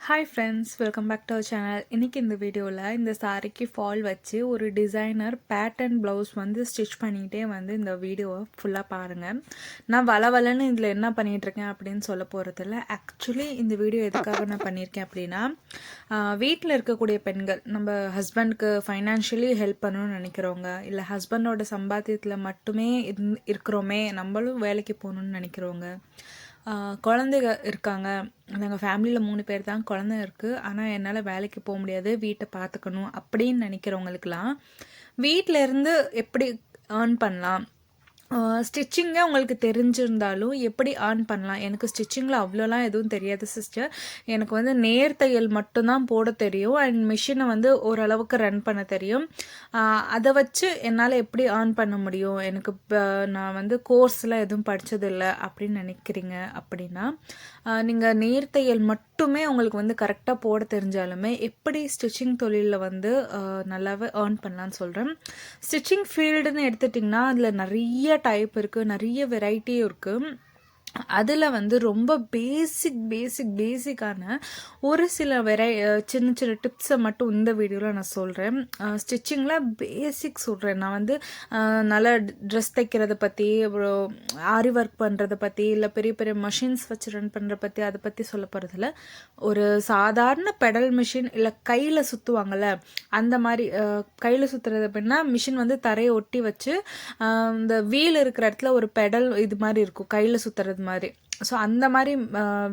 Hi friends, welcome back to our channel. இன்றைக்கி இந்த வீடியோவில் இந்த சாரிக்கு ஃபால் வச்சு ஒரு டிசைனர் பேட்டர்ன் ப்ளவுஸ் வந்து ஸ்டிச் பண்ணிகிட்டே வந்து இந்த வீடியோவை ஃபுல்லாக பாருங்கள். நான் வளவலன்னு இதில் என்ன பண்ணிகிட்ருக்கேன் அப்படின்னு சொல்ல போகிறதில்ல. ஆக்சுவலி இந்த வீடியோ எதுக்காக நான் பண்ணியிருக்கேன் அப்படின்னா, வீட்டில் இருக்கக்கூடிய பெண்கள், நம்ம ஹஸ்பண்டுக்கு ஃபைனான்ஷியலி ஹெல்ப் பண்ணணும்னு நினைக்கிறவங்க, இல்லை ஹஸ்பண்டோட சம்பாத்தியத்தில் மட்டுமே இருக்கிறோமே, நம்மளும் வேலைக்கு போகணுன்னு நினைக்கிறவங்க, குழந்தைங்க இருக்காங்க, நாங்கள் ஃபேமிலியில் 3 பேர் தான், குழந்தை இருக்குது, ஆனால் என்னால் வேலைக்கு போக முடியாது, வீட்டை பார்த்துக்கணும் அப்படின்னு நினைக்கிறவங்களுக்கெல்லாம் வீட்டில் இருந்து எப்படி ஏர்ன் பண்ணலாம், ஸ்டிச்சிங்கே உங்களுக்கு தெரிஞ்சிருந்தாலும் எப்படி ஆன் பண்ணலாம். எனக்கு ஸ்டிச்சிங்கில் அவ்வளோலாம் எதுவும் தெரியாது சிஸ்டர். எனக்கு வந்து நேர் தையல் மட்டும்தான் போட தெரியும் அண்ட் மிஷினை வந்து ஓரளவுக்கு ரன் பண்ண தெரியும். அதை வச்சு என்னால் எப்படி ஆன் பண்ண முடியும், எனக்கு நான் வந்து கோர்ஸ்லாம் எதுவும் படித்ததில்லை அப்படின்னு நினைக்கிறீங்க அப்படின்னா, நீங்கள் நேர் தையல் மட்டுமே உங்களுக்கு வந்து கரெக்டாக போட தெரிஞ்சாலுமே எப்படி ஸ்டிச்சிங் தொழிலில் வந்து நல்லாவே ஏர்ன் பண்ணலான்னு சொல்கிறேன். ஸ்டிச்சிங் ஃபீல்டுன்னு எடுத்துட்டிங்கன்னா அதில் நிறைய டைப் இருக்குது, நிறைய வெரைட்டியும் இருக்குது. அதில் வந்து ரொம்ப பேசிக்கான ஒரு சில சின்ன சின்ன டிப்ஸை மட்டும் இந்த வீடியோவில் நான் சொல்கிறேன். ஸ்டிச்சிங்கில் பேசிக் சொல்கிறேன். நான் வந்து நல்லா ட்ரெஸ் தைக்கிறத பற்றி, அப்புறம் ஆரி ஒர்க் பண்ணுறத பற்றி, இல்லை பெரிய பெரிய மஷின்ஸ் வச்சு ரன் பண்ணுறத பற்றி, அதை பற்றி சொல்ல போகிறதில்ல. ஒரு சாதாரண பெடல் மிஷின், இல்லை கையில் சுற்றுவாங்கள்ல, அந்த மாதிரி கையில் சுற்றுறது அப்படின்னா, மிஷின் வந்து தரையை ஒட்டி வச்சு இந்த வீல் இருக்கிற இடத்துல ஒரு பெடல் இது மாதிரி இருக்கும், கையில் சுற்றுறது மாதிரி. ஸோ அந்த மாதிரி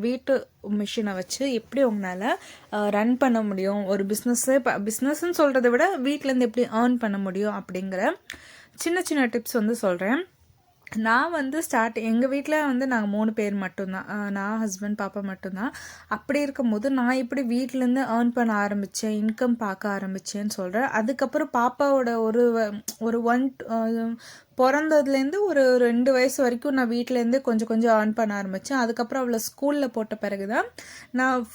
வீட்டு மிஷினை வச்சு எப்படி உங்களால் ரன் பண்ண முடியும், ஒரு பிஸ்னஸ்ன்னு சொல்கிறத விட வீட்டிலேருந்து எப்படி ஏர்ன் பண்ண முடியும் அப்படிங்கிற சின்ன சின்ன டிப்ஸ் வந்து சொல்கிறேன். நான் வந்து எங்கள் வீட்டில் வந்து நாங்கள் 3 பேர் மட்டும்தான், நான் ஹஸ்பண்ட் பாப்பா மட்டும்தான். அப்படி இருக்கும்போது நான் இப்படி வீட்டிலேருந்து ஏர்ன் பண்ண ஆரம்பித்தேன், இன்கம் பார்க்க ஆரம்பித்தேன்னு சொல்கிறேன். அதுக்கப்புறம் பாப்பாவோட ஒரு பிறந்ததுலேருந்து ஒரு 2 வயசு வரைக்கும் நான் வீட்டிலேருந்து கொஞ்சம் கொஞ்சம் ஏர்ன் பண்ண ஆரம்பித்தேன். அதுக்கப்புறம் அவளை ஸ்கூலில் போட்ட பிறகு தான் நான்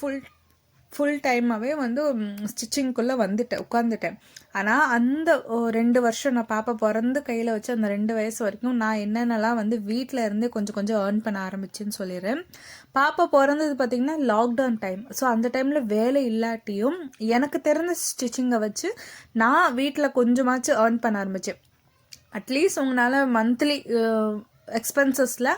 ஃபுல் டைமாகவே வந்து ஸ்டிச்சிங்குள்ளே உட்காந்துட்டேன். ஆனால் அந்த 2 வருஷம் நான் பாப்பா பிறந்து கையில் வச்சு அந்த 2 வயசு வரைக்கும் நான் என்னென்னலாம் வந்து வீட்டில் இருந்து கொஞ்சம் கொஞ்சம் ஏர்ன் பண்ண ஆரம்பிச்சேன்னு சொல்லிடுறேன். பாப்பா பிறந்தது பார்த்திங்கன்னா லாக்டவுன் டைம். ஸோ அந்த டைமில் வேலை இல்லாட்டியும் எனக்கு தெரிஞ்ச ஸ்டிச்சிங்கை வச்சு நான் வீட்டில் கொஞ்சமாச்சும் ஏர்ன் பண்ண ஆரம்பித்தேன். அட்லீஸ்ட் உங்களால் மந்த்லி எக்ஸ்பென்சஸில்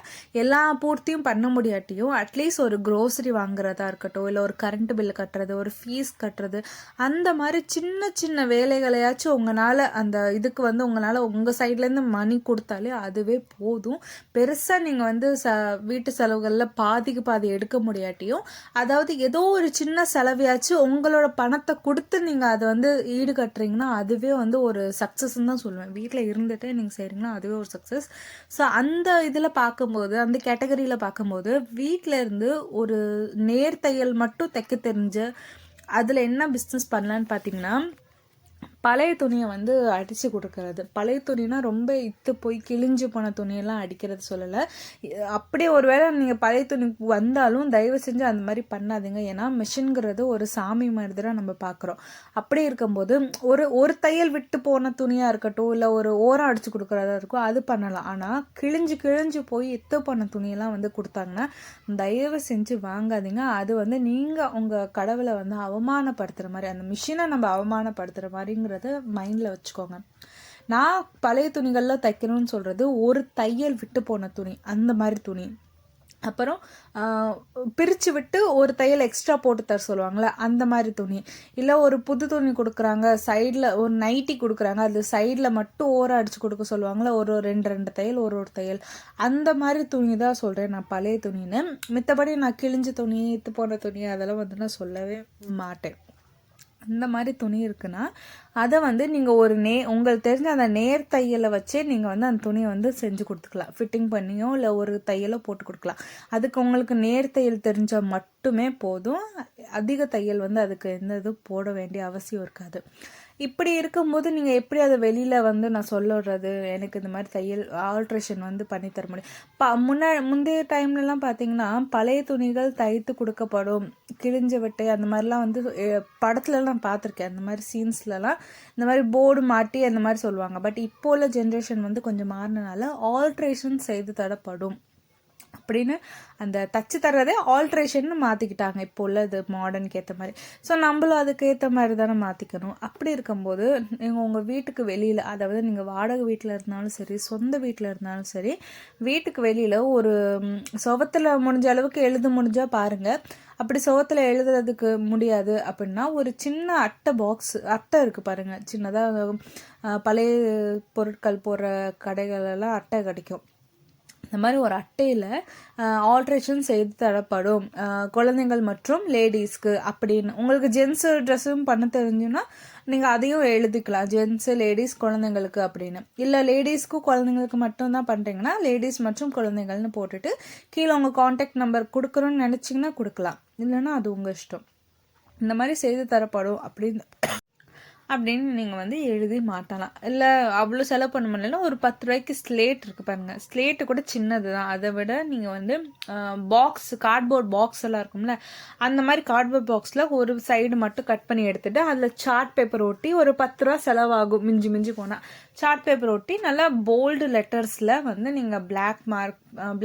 எல்லா பூர்த்தியும் பண்ண முடியாட்டியும் அட்லீஸ்ட் ஒரு க்ரோசரி வாங்குறதா இருக்கட்டும், இல்லை ஒரு கரண்ட் பில் கட்டுறது, ஒரு ஃபீஸ் கட்டுறது, அந்த மாதிரி சின்ன சின்ன வேலைகளையாச்சும் உங்களால் அந்த இதுக்கு வந்து உங்களால் உங்கள் சைட்லேருந்து மணி கொடுத்தாலே அதுவே போதும். பெருசாக நீங்கள் வந்து வீட்டு செலவுகளில் பாதிக்கு பாதி எடுக்க முடியாட்டியும், அதாவது ஏதோ ஒரு சின்ன செலவையாச்சும் உங்களோட பணத்தை கொடுத்து நீங்கள் அதை வந்து ஈடு கட்டுறீங்கன்னா அதுவே வந்து ஒரு சக்ஸஸ்ன்னு தான் சொல்லுவேன். வீட்டில் இருந்துகிட்டே நீங்கள் செய்கிறீங்கன்னா அதுவே ஒரு சக்ஸஸ். ஸோ அந்த இதில் பார்க்கும்போது, அந்த கேட்டகரியில் பார்க்கும்போது, வீட்டில் இருந்து ஒரு நேர் தையல் மட்டும் தைக்க தெரிஞ்ச அதில் என்ன பிஸ்னஸ் பண்ணலான்னு பார்த்தீங்கன்னா, பழைய துணியை வந்து அடித்து கொடுக்கறது. பழைய துணினா ரொம்ப போய் கிழிஞ்சு போன துணியெல்லாம் அடிக்கிறது சொல்லலை. அப்படியே ஒரு வேளை நீங்கள் பழைய துணி வந்தாலும் தயவு செஞ்சு அந்த மாதிரி பண்ணாதீங்க. ஏன்னா மிஷின்கிறது ஒரு சாமி மாதிரி தான் நம்ம பார்க்குறோம். அப்படி இருக்கும்போது ஒரு தையல் விட்டு போன துணியாக இருக்கட்டும், இல்லை ஒரு ஓரம் அடித்து கொடுக்குறதா இருக்கும், அது பண்ணலாம். ஆனால் கிழிஞ்சு போய் போன துணியெல்லாம் வந்து கொடுத்தாங்கன்னா தயவு செஞ்சு வாங்காதீங்க. அது வந்து நீங்கள் உங்கள் கடவுளை வந்து அவமானப்படுத்துகிற மாதிரி, அந்த மிஷினை நம்ம அவமானப்படுத்துகிற மாதிரிங்கிற மைண்டில் வச்சுக்கோங்க. நான் பழைய துணிகளில் தைக்கணும்னு சொல்கிறது ஒரு தையல் விட்டு போன துணி, அந்த மாதிரி துணி. அப்புறம் பிரித்து விட்டு ஒரு தையல் எக்ஸ்ட்ரா போட்டு தர சொல்லுவாங்களே, அந்த மாதிரி துணி. இல்லை ஒரு புது துணி கொடுக்குறாங்க, சைடில் ஒரு நைட்டி கொடுக்குறாங்க, அது சைடில் மட்டும் ஓரம் அடித்து கொடுக்க சொல்லுவாங்களே, ஒரு 2 தையல் ஒரு தையல், அந்த மாதிரி துணி தான் சொல்கிறேன் நான் பழைய துணின்னு. மித்தபடி நான் கிழிஞ்ச துணி, போன துணி அதெல்லாம் வந்து நான் சொல்லவே மாட்டேன். இந்த மாதிரி துணி இருக்குன்னா அதை வந்து நீங்கள் உங்களுக்கு தெரிஞ்ச அந்த நேர் தையலை வச்சே நீங்கள் வந்து அந்த துணியை வந்து செஞ்சு கொடுத்துக்கலாம். ஃபிட்டிங் பண்ணியோ இல்லை ஒரு தையலோ போட்டு கொடுக்கலாம். அதுக்கு உங்களுக்கு நேர் தையல் தெரிஞ்சால் மட்டுமே போதும். அதிக தையல் வந்து அதுக்கு எந்த இதுவும் போட வேண்டிய அவசியம் இருக்காது. இப்படி இருக்கும்போது நீங்கள் எப்படி அதை வெளியில் வந்து நான் சொல்லுறது, எனக்கு இந்த மாதிரி தையல் ஆல்ட்ரேஷன் வந்து பண்ணித்தர முடியும். முந்தைய டைம்லலாம் பார்த்தீங்கன்னா பழைய துணிகள் தைத்து கொடுக்கப்படும், கிழிஞ்ச வெட்டை அந்த மாதிரிலாம் வந்து படத்துலலாம் பார்த்துருக்கேன். அந்த மாதிரி சீன்ஸ்லலாம் இந்த மாதிரி போர்டு மாட்டி அந்த மாதிரி சொல்லுவாங்க. பட் இப்போ உள்ள ஜென்ரேஷன் வந்து கொஞ்சம் மாறினால ஆல்ட்ரேஷன் செய்து தரப்படும். அப்படின்னு அந்த தச்சு தர்றதே ஆல்ட்ரேஷன் மாற்றிக்கிட்டாங்க இப்போ உள்ளது மாடர்னுக்கு ஏற்ற மாதிரி. ஸோ நம்மளும் அதுக்கு ஏற்ற மாதிரி தானே மாற்றிக்கணும். அப்படி இருக்கும்போது நீங்கள் உங்கள் வீட்டுக்கு வெளியில், அதாவது நீங்கள் வாடகை வீட்டில் இருந்தாலும் சரி, சொந்த வீட்டில் இருந்தாலும் சரி, வீட்டுக்கு வெளியில் ஒரு சுவத்தில் முடிஞ்ச அளவுக்கு எழுத முடிஞ்சால் பாருங்கள். அப்படி சுவத்தில் எழுதுறதுக்கு முடியாது அப்படின்னா ஒரு சின்ன அட்டை இருக்குது பாருங்கள். சின்னதாக பழைய பொருட்கள் போடுற கடைகளெல்லாம் அட்டை கிடைக்கும். இந்த மாதிரி ஒரு அட்டையில் ஆல்ட்ரேஷன் செய்து தரப்படும் குழந்தைங்கள் மற்றும் லேடிஸ்க்கு அப்படின்னு. உங்களுக்கு ஜென்ஸு ட்ரெஸ்ஸும் பண்ண தெரிஞ்சுன்னா நீங்கள் அதையும் எழுதிக்கலாம், ஜென்ஸு லேடிஸ் குழந்தைங்களுக்கு அப்படின்னு. இல்லை லேடிஸ்க்கும் குழந்தைங்களுக்கு மட்டும்தான் பண்ணுறீங்கன்னா லேடிஸ் மற்றும் குழந்தைகள்னு போட்டுட்டு கீழே உங்கள் காண்டாக்ட் நம்பர் கொடுக்குறோன்னு நினச்சிங்கன்னா கொடுக்கலாம், இல்லைன்னா அது உங்கள் இஷ்டம். இந்த மாதிரி செய்து தரப்படும் அப்படின்னு நீங்கள் வந்து எழுதி மாட்டலாம். இல்லை அவ்வளோ செலவு பண்ண முடியலன்னா ஒரு 10 ரூபாய்க்கு ஸ்லேட் இருக்குது பாருங்கள். ஸ்லேட்டு கூட சின்னது தான். அதை விட நீங்கள் வந்து கார்ட்போர்ட் பாக்ஸ் எல்லாம் இருக்கும்ல, அந்த மாதிரி கார்ட்போர்ட் பாக்ஸில் ஒரு சைடு மட்டும் கட் பண்ணி எடுத்துகிட்டு அதில் சார்ட் பேப்பர் ஒட்டி ஒரு 10 ரூபா செலவாகும் மிஞ்சி மிஞ்சி போனால். சார்ட் பேப்பர் ஒட்டி நல்லா போல்டு லெட்டர்ஸில் வந்து நீங்கள்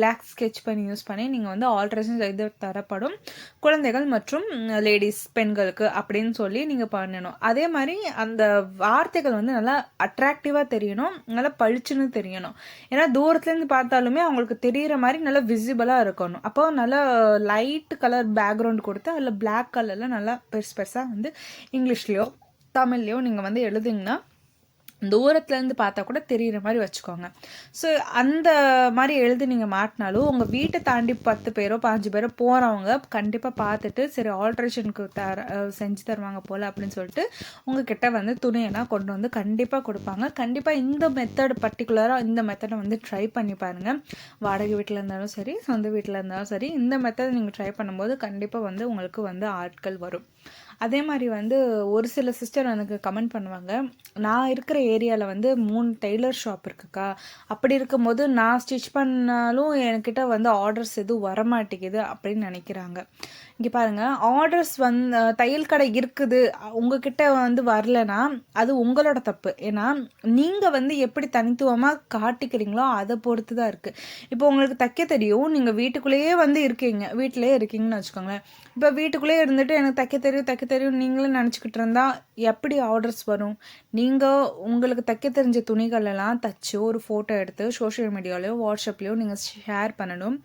பிளாக் ஸ்கெட்ச் பண்ணி யூஸ் பண்ணி நீங்கள் வந்து ஆல்ட்ரேஷன் செய்து தரப்படும் குழந்தைகள் மற்றும் லேடிஸ் பெண்களுக்கு அப்படின்னு சொல்லி நீங்கள் பண்ணணும். அதே மாதிரி அந்த வார்த்தைகள் வந்து நல்லா அட்ராக்டிவாக தெரியணும், நல்லா பளிச்சுன்னு தெரியணும். ஏன்னா தூரத்துலேருந்து பார்த்தாலுமே அவங்களுக்கு தெரிகிற மாதிரி நல்லா விசிபிளாக இருக்கணும். அப்போ நல்லா லைட் கலர் பேக்ரவுண்ட் கொடுத்து அதில் பிளாக் கலரில் நல்லா பெருசாக வந்து இங்கிலீஷ்லேயோ தமிழ்லையோ நீங்கள் வந்து எழுதிங்கன்னா தூரத்துலேருந்து பார்த்தா கூட தெரிகிற மாதிரி வச்சுக்கோங்க. ஸோ அந்த மாதிரி எழுதி நீங்கள் மாட்டினாலும் உங்கள் வீட்டை தாண்டி 10 பேரோ 15 பேரோ போகிறவங்க கண்டிப்பாக பார்த்துட்டு சரி ஆல்ட்ரேஷனுக்கு செஞ்சு தருவாங்க போல் அப்படின்னு சொல்லிட்டு உங்ககிட்ட வந்து துணியெல்லாம் கொண்டு வந்து கண்டிப்பாக கொடுப்பாங்க. கண்டிப்பாக இந்த பர்டிகுலராக இந்த மெத்தடை வந்து ட்ரை பண்ணி பாருங்கள். வாடகை வீட்டில் இருந்தாலும் சரி, சொந்த வீட்டில் இருந்தாலும் சரி, இந்த மெத்தடை நீங்கள் ட்ரை பண்ணும்போது கண்டிப்பாக வந்து உங்களுக்கு வந்து ஆட்கள் வரும். அதே மாதிரி வந்து ஒரு சில சிஸ்டர் எனக்கு கமெண்ட் பண்ணுவாங்க, நான் இருக்கிற ஏரியாவில் வந்து 3 டெய்லர் ஷாப் இருக்குக்கா, அப்படி இருக்கும்போது நான் ஸ்டிச் பண்ணாலும் என்கிட்ட வந்து ஆர்டர்ஸ் எதுவும் வரமாட்டேங்குது அப்படின்னு நினைக்கிறாங்க. இங்கே பாருங்கள், ஆர்டர்ஸ் தையல் கடை இருக்குது, உங்ககிட்ட வந்து வரலனா அது உங்களோட தப்பு. ஏன்னா நீங்கள் வந்து எப்படி தனித்துவமாக காட்டிக்கிறீங்களோ அதை பொறுத்து தான் இருக்குது. இப்போ உங்களுக்கு தைக்க தெரியும், நீங்கள் வீட்டுக்குள்ளேயே வந்து வீட்டிலே இருக்கீங்கன்னு வச்சுக்கோங்களேன். இப்போ வீட்டுக்குள்ளேயே இருந்துட்டு எனக்கு தைக்க தெரியும் நீங்களும் நினச்சிக்கிட்டு இருந்தால் எப்படி ஆர்டர்ஸ் வரும்? நீங்கள் உங்களுக்கு தைக்க தெரிஞ்ச துணிகளெல்லாம் தைச்சி ஒரு ஃபோட்டோ எடுத்து சோஷியல் மீடியாலையோ வாட்ஸ்அப்லேயோ நீங்கள் ஷேர் பண்ணணும்.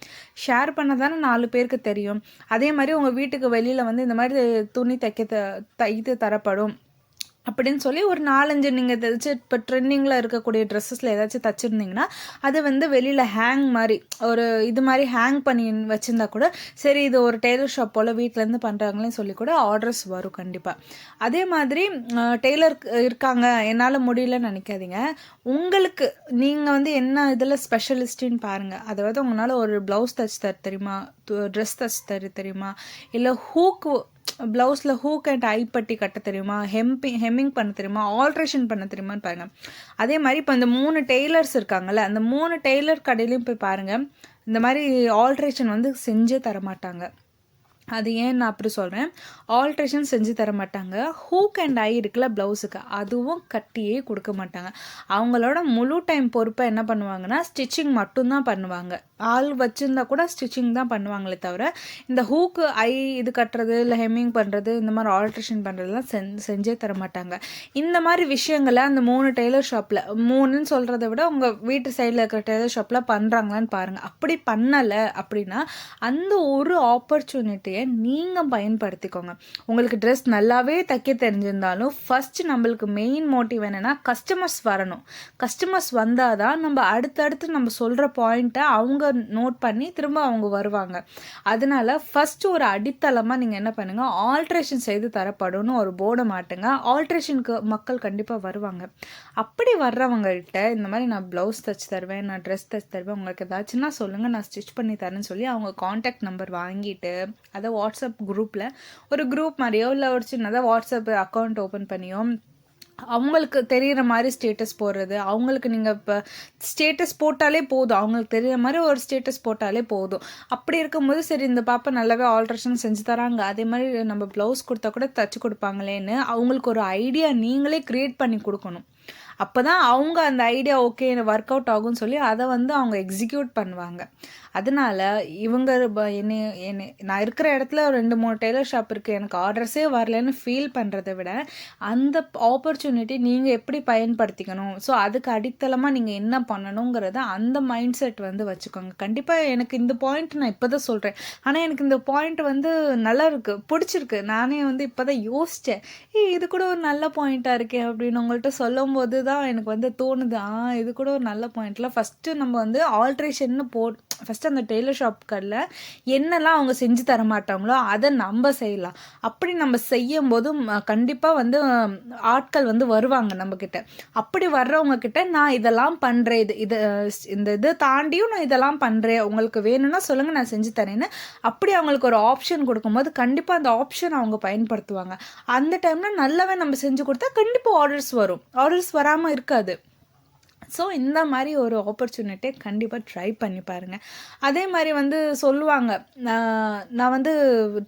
ஷேர் பண்ண தானே 4 பேருக்கு தெரியும். அதே மாதிரி உங்கள் வீட்டுக்கு வெளியில் வந்து இந்த மாதிரி துணி தைத்து தரப்படும் அப்படின்னு சொல்லி ஒரு 4-5 நீங்கள் ஏதாச்சும் இப்போ ட்ரெண்டிங்கில் இருக்கக்கூடிய ட்ரெஸ்ஸஸில் ஏதாச்சும் தைச்சிருந்தீங்கன்னா அது வந்து வெளியில் ஹேங் மாதிரி ஒரு இது மாதிரி ஹேங் பண்ணி வச்சுருந்தா கூட சரி இது ஒரு டெய்லர் ஷாப் போல் வீட்டிலேருந்து பண்ணுறாங்களேன்னு சொல்லி கூட ஆர்டர்ஸ் வரும் கண்டிப்பாக. அதே மாதிரி டெய்லர் இருக்காங்க என்னால் முடியலன்னு நினைக்காதீங்க. உங்களுக்கு நீங்கள் வந்து என்ன இதில் ஸ்பெஷலிஸ்ட்டுன்னு பாருங்கள். அதாவது உங்களால் ஒரு ப்ளவுஸ் தைச்சி தர தெரியுமா, ட்ரெஸ் தைச்சி தர தெரியுமா, இல்லை ப்ளவுஸில் ஹூக் அண்ட் ஐப்பட்டி கட்ட தெரியுமா, ஹெம்மிங் பண்ண தெரியுமா, ஆல்ட்ரேஷன் பண்ண தெரியுமான்னு பாருங்கள். அதே மாதிரி இப்போ இந்த 3 டெய்லர்ஸ் இருக்காங்கல்ல, அந்த 3 டெய்லர் கடையிலையும் போய் பாருங்கள், இந்த மாதிரி ஆல்ட்ரேஷன் வந்து செஞ்சே தரமாட்டாங்க. அது ஏன் நான் அப்படி சொல்கிறேன், ஆல்ட்ரேஷன் செஞ்சு தர மாட்டாங்க. ஹூக் அண்ட் ஐ இருக்குல்ல ப்ளவுஸுக்கு, அதுவும் கட்டியே கொடுக்க மாட்டாங்க. அவங்களோட முழு டைம் பொறுப்பை என்ன பண்ணுவாங்கன்னா ஸ்டிச்சிங் மட்டும்தான் பண்ணுவாங்க. ஆள் வச்சுருந்தா கூட ஸ்டிச்சிங் தான் பண்ணுவாங்களே தவிர இந்த ஹூக்கு ஐ இது கட்டுறது இல்லை ஹெம்மிங் பண்ணுறது இந்த மாதிரி ஆல்ட்ரேஷன் பண்ணுறதுலாம் செஞ்சே தர மாட்டாங்க. இந்த மாதிரி விஷயங்களை அந்த 3 டெய்லர் ஷாப்பில், 3ன்னு சொல்கிறத விட உங்கள் வீட்டு சைடில் இருக்கிற டெய்லர் ஷாப்பில் பண்ணுறாங்களான்னு பாருங்கள். அப்படி பண்ணலை அப்படின்னா அந்த ஒரு ஆப்பர்ச்சுனிட்டியை நீங்கள் பயன்படுத்திக்கோங்க. உங்களுக்கு ட்ரெஸ் நல்லாவே தைக்க தெரிஞ்சிருந்தாலும் ஃபஸ்ட்டு நம்மளுக்கு மெயின் மோட்டிவ் என்னென்னா கஸ்டமர்ஸ் வரணும். கஸ்டமர்ஸ் வந்தால் தான் நம்ம அடுத்தடுத்து நம்ம சொல்கிற பாயிண்ட்டை அவங்க நோட் பண்ணி திரும்ப அவங்க வருவாங்க. அதனால ஃபஸ்ட்டு ஒரு அடித்தளமாக நீங்கள் என்ன பண்ணுங்கள், ஆல்ட்ரேஷன் செய்து தரப்படும்னு ஒரு போர்டை மாட்டுங்க. ஆல்ட்ரேஷனுக்கு மக்கள் கண்டிப்பாக வருவாங்க. அப்படி வர்றவங்கள்ட்ட இந்த மாதிரி நான் ப்ளவுஸ் தைச்சி தருவேன், நான் ட்ரெஸ் தைச்சி தருவேன், உங்களுக்கு ஏதாச்சுன்னா சொல்லுங்கள், நான் ஸ்டிச் பண்ணி தரேன்னு சொல்லி அவங்க காண்டாக்ட் நம்பர் வாங்கிட்டு அதை வாட்ஸ்அப் குரூப்பில் ஒரு குரூப் மாதிரியோ இல்லை ஒரு சின்னதாக வாட்ஸ்அப் அக்கௌண்ட் ஓப்பன் பண்ணியோ அவங்களுக்கு தெரிகிற மாதிரி ஸ்டேட்டஸ் போடுறது. அவங்களுக்கு நீங்கள் இப்போ ஸ்டேட்டஸ் போட்டாலே போதும், அவங்களுக்கு தெரிகிற மாதிரி ஒரு ஸ்டேட்டஸ் போட்டாலே போதும். அப்படி இருக்கும்போது சரி இந்த பாப்பா நல்லாவே ஆல்ட்ரேஷன் செஞ்சு தராங்க, அதே மாதிரி நம்ம ப்ளவுஸ் கொடுத்தா கூட தைச்சி கொடுப்பாங்களேன்னு அவங்களுக்கு ஒரு ஐடியா நீங்களே க்ரியேட் பண்ணி கொடுக்கணும். அப்போ தான் அவங்க அந்த ஐடியா ஓகே ஒர்க் அவுட் ஆகும்னு சொல்லி அதை வந்து அவங்க எக்ஸிக்யூட் பண்ணுவாங்க. அதனால இவங்க என்னை நான் இருக்கிற இடத்துல 2-3 டெய்லர் ஷாப் இருக்குது, எனக்கு ஆர்டர்ஸே வரலன்னு ஃபீல் பண்ணுறதை விட அந்த ஆப்பர்ச்சுனிட்டி நீங்கள் எப்படி பயன்படுத்திக்கணும், ஸோ அதுக்கு அடித்தளமாக நீங்கள் என்ன பண்ணணுங்கிறத அந்த மைண்ட் செட் வந்து வச்சுக்கோங்க. கண்டிப்பாக எனக்கு இந்த பாயிண்ட் நான் இப்போ தான் சொல்கிறேன், ஆனால் எனக்கு இந்த பாயிண்ட் வந்து நல்லா இருக்குது, பிடிச்சிருக்கு. நானே வந்து இப்போ தான் யோசித்தேன், இது கூட ஒரு நல்ல பாயிண்ட்டாக இருக்கே அப்படின்னு உங்கள்கிட்ட சொல்லும் போது தான் எனக்கு வந்து தோணுது, இது கூட ஒரு நல்ல பாயிண்ட்டில் ஃபஸ்ட்டு நம்ம வந்து ஆல்ட்ரேஷன்னு ஃபஸ்ட்டு அந்த டெய்லர் ஷாப் கடையில் என்னெல்லாம் அவங்க செஞ்சு தர மாட்டாங்களோ அதை நம்ம செய்யலாம். அப்படி நம்ம செய்யும் போது கண்டிப்பாக வந்து ஆட்கள் வந்து வருவாங்க நம்மக்கிட்ட. அப்படி வர்றவங்க கிட்ட நான் இதெல்லாம் பண்ணுறேன், இந்த இதை தாண்டியும் நான் இதெல்லாம் பண்ணுறேன், உங்களுக்கு வேணும்னா சொல்லுங்கள் நான் செஞ்சு தரேன்னு அப்படி அவங்களுக்கு ஒரு ஆப்ஷன் கொடுக்கும்போது கண்டிப்பாக அந்த ஆப்ஷன் அவங்க பயன்படுத்துவாங்க. அந்த டைமில் நல்லாவே நம்ம செஞ்சு கொடுத்தா கண்டிப்பாக ஆர்டர்ஸ் வரும், ஆர்டர்ஸ் வராமல் இருக்காது. ஸோ இந்த மாதிரி ஒரு ஆப்பர்ச்சுனிட்டியை கண்டிப்பாக ட்ரை பண்ணி பாருங்கள். அதே மாதிரி வந்து சொல்லுவாங்க, நான் வந்து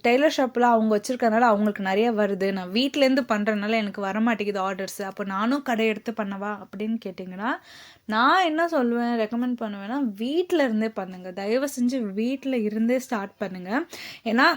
டெய்லர் ஷாப்பில் அவங்க வச்சுருக்கனால அவங்களுக்கு நிறைய வருது, நான் வீட்டிலேருந்து பண்ணுறதுனால எனக்கு வரமாட்டேங்குது ஆர்டர்ஸ், அப்போ நானும் கடை எடுத்து பண்ணவா அப்படின்னு கேட்டிங்கன்னா நான் என்ன சொல்லுவேன், ரெக்கமெண்ட் பண்ணுவேன்னா வீட்டில் இருந்தே பண்ணுங்கள். தயவு செஞ்சு வீட்டில் இருந்தே ஸ்டார்ட் பண்ணுங்கள். ஏன்னா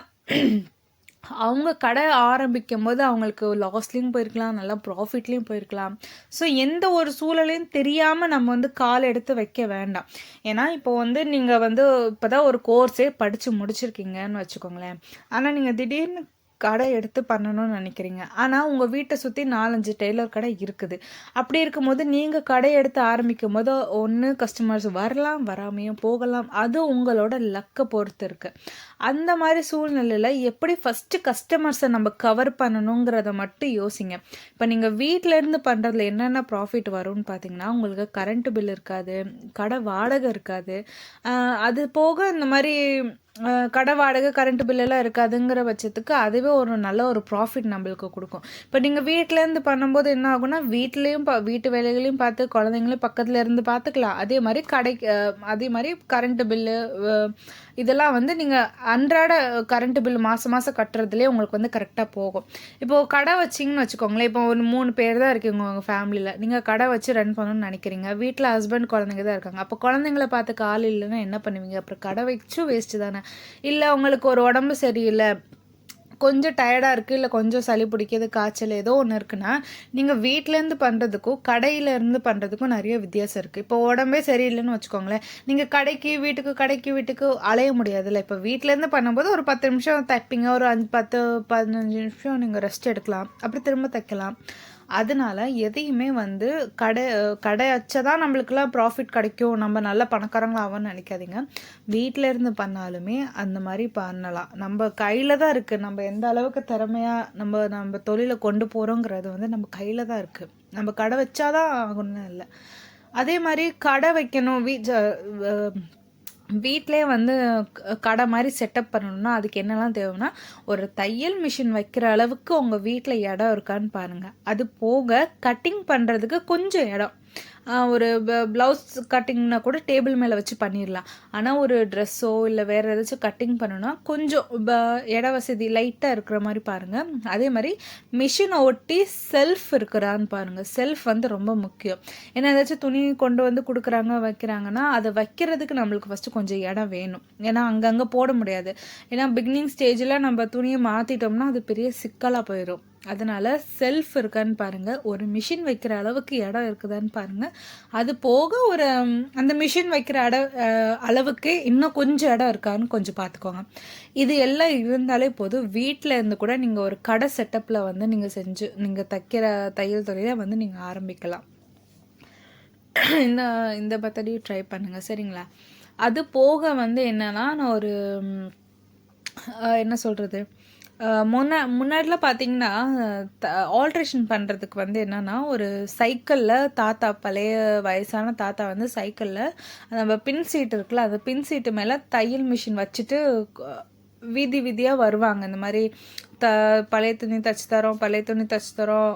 அவங்க கடை ஆரம்பிக்கும் போது அவங்களுக்கு லாஸ்லேயும் போயிருக்கலாம், நல்லா ப்ராஃபிட்லேயும் போயிருக்கலாம். ஸோ எந்த ஒரு சூழலையும் தெரியாமல் நம்ம வந்து கால் எடுத்து வைக்க வேண்டாம். ஏன்னா இப்போ வந்து நீங்கள் வந்து இப்போ தான் ஒரு கோர்ஸே படித்து முடிச்சிருக்கீங்கன்னு வச்சுக்கோங்களேன், ஆனால் நீங்கள் திடீர்னு கடை எடுத்து பண்ணணும்னு நினைக்கிறீங்க, ஆனால் உங்கள் வீட்டை சுற்றி 4-5 டெய்லர் கடை இருக்குது. அப்படி இருக்கும்போது நீங்கள் கடை எடுத்து ஆரம்பிக்கும் போது ஒன்று கஸ்டமர்ஸ் வரலாம், வராமையும் போகலாம், அது உங்களோட லக்கை பொறுத்து இருக்குது. அந்த மாதிரி சூழ்நிலையில் எப்படி ஃபஸ்ட்டு கஸ்டமர்ஸை நம்ம கவர் பண்ணணுங்கிறத மட்டும் யோசிங்க. இப்போ நீங்கள் வீட்டிலேருந்து பண்ணுறதுல என்னென்ன ப்ராஃபிட் வரும்னு பார்த்தீங்கன்னா, உங்களுக்கு கரண்ட்டு பில் இருக்காது, கடை வாடகை இருக்காது, அது போக இந்த மாதிரி கடை வாடகை கரண்ட் பில்லெல்லாம் இருக்காதுங்கிற பட்சத்துக்கு அதுவே ஒரு நல்ல ஒரு ப்ராஃபிட் நம்மளுக்கு கொடுக்கும். இப்போ நீங்கள் வீட்டிலேருந்து பண்ணும்போது என்ன ஆகும்னா வீட்லேயும் வீட்டு வேலைகளையும் பார்த்து குழந்தைங்களையும் பக்கத்தில் இருந்து பார்த்துக்கலாம். அதே மாதிரி அதே மாதிரி கரண்ட்டு பில்லு இதெல்லாம் வந்து நீங்கள் அன்றாட கரண்ட்டு பில் மாதம் மாதம் கட்டுறதுலேயே உங்களுக்கு வந்து கரெக்டாக போகும். இப்போது கடை வச்சிங்கன்னு வச்சுக்கோங்களேன், இப்போ ஒரு 3 பேர் தான் இருக்கீங்க உங்கள் ஃபேமிலியில், நீங்கள் கடை வச்சு ரன் பண்ணணும்னு நினைக்கிறீங்க, வீட்டில் ஹஸ்பண்ட் குழந்தைங்க தான் இருக்காங்க, அப்போ குழந்தைங்கள பார்த்துக்க ஆள் இல்லைன்னா என்ன பண்ணுவீங்க? அப்புறம் கடை வச்சும் வேஸ்ட்டு தானே. இல்லை உங்களுக்கு ஒரு உடம்பு சரியில்லை, கொஞ்சம் டயர்டாக இருக்குது, இல்லை கொஞ்சம் சளி பிடிக்கிறது, காய்ச்சல் ஏதோ ஒன்று இருக்குன்னா நீங்கள் வீட்டிலேருந்து பண்ணுறதுக்கும் கடையிலேருந்து பண்ணுறதுக்கும் நிறைய வித்தியாசம் இருக்குது. இப்போ உடம்பே சரியில்லைன்னு வச்சுக்கோங்களேன், நீங்கள் கடைக்கு வீட்டுக்கு அலைய முடியாதுல்ல. இப்போ வீட்டிலேருந்து பண்ணும்போது ஒரு 10 நிமிஷம் தைப்பீங்க, ஒரு 10-15 நிமிஷம் நீங்கள் ரெஸ்ட் எடுக்கலாம், அப்படி திரும்ப தைக்கலாம். அதனால எதையுமே வந்து கடை வச்சதான் நம்மளுக்கெல்லாம் ப்ராஃபிட் கிடைக்கும், நம்ம நல்ல பணக்காரங்களா ஆகும்னு நினைக்காதீங்க. வீட்டில் இருந்து பண்ணாலுமே அந்த மாதிரி பண்ணலாம். நம்ம கையில் தான் இருக்குது, நம்ம எந்த அளவுக்கு திறமையாக நம்ம தொழிலை கொண்டு போகிறோங்கிறது வந்து நம்ம கையில் தான் இருக்குது. நம்ம கடை வச்சாதான் ஆகணும்னு இல்லை. அதே மாதிரி கடை வைக்கணும், வீட்டிலே வந்து கடை மாதிரி செட்டப் பண்ணணும்னா அதுக்கு என்னெல்லாம் தேவைன்னா, ஒரு தையல் மிஷின் வைக்கிற அளவுக்கு உங்கள் வீட்டில் இடம் இருக்கான்னு பாருங்கள். அது போக கட்டிங் பண்ணுறதுக்கு கொஞ்சம் இடம், ஒரு ப்ளவுஸ் கட்டிங்னா கூட டேபிள் மேலே வச்சு பண்ணிடலாம். ஆனால் ஒரு ட்ரெஸ்ஸோ இல்லை வேறு ஏதாச்சும் கட்டிங் பண்ணணும்னா கொஞ்சம் இட வசதி லைட்டாக இருக்கிற மாதிரி பாருங்கள். அதே மாதிரி மிஷினை ஒட்டி செல்ஃப் இருக்கிறான்னு பாருங்கள். செல்ஃப் வந்து ரொம்ப முக்கியம். ஏன்னா ஏதாச்சும் துணி கொண்டு வந்து வைக்கிறாங்கன்னா அதை வைக்கிறதுக்கு நம்மளுக்கு ஃபஸ்ட்டு கொஞ்சம் இடம் வேணும். ஏன்னா அங்கங்கே போட முடியாது. ஏன்னா பிகினிங் ஸ்டேஜில் நம்ம துணியை மாற்றிட்டோம்னா அது பெரிய சிக்கலாக போயிடும். அதனால் செல்ஃப் இருக்கான்னு பாருங்கள், ஒரு மிஷின் வைக்கிற அளவுக்கு இடம் இருக்குதான்னு பாருங்கள். அது போக ஒரு அந்த மிஷின் வைக்கிற அளவுக்கு இன்னும் கொஞ்சம் இடம் இருக்கான்னு கொஞ்சம் பார்த்துக்கோங்க. இது எல்லாம் இருந்தாலே போதும், வீட்டில் இருந்து கூட நீங்கள் ஒரு கடை செட்டப்பில் வந்து நீங்கள் தைக்கிற தையல் தொழிலை வந்து நீங்கள் ஆரம்பிக்கலாம். இந்த மெத்தடையும் ட்ரை பண்ணுங்கள், சரிங்களா? அது போக வந்து என்னென்னா, நான் ஒரு என்ன சொல்கிறது, முன்னாடிலாம் பார்த்தீங்கன்னா ஆல்ட்ரேஷன் பண்ணுறதுக்கு வந்து என்னென்னா, ஒரு சைக்கிளில் பழைய வயசான தாத்தா வந்து சைக்கிளில் நம்ம பின் சீட்டு இருக்குல்ல, அந்த பின் சீட்டு மேலே தையல் மிஷின் வச்சுட்டு வீதியாக வருவாங்க. இந்த மாதிரி பழைய துணி தைச்சி தரோம், பழைய துணி தைச்சி தரோம்,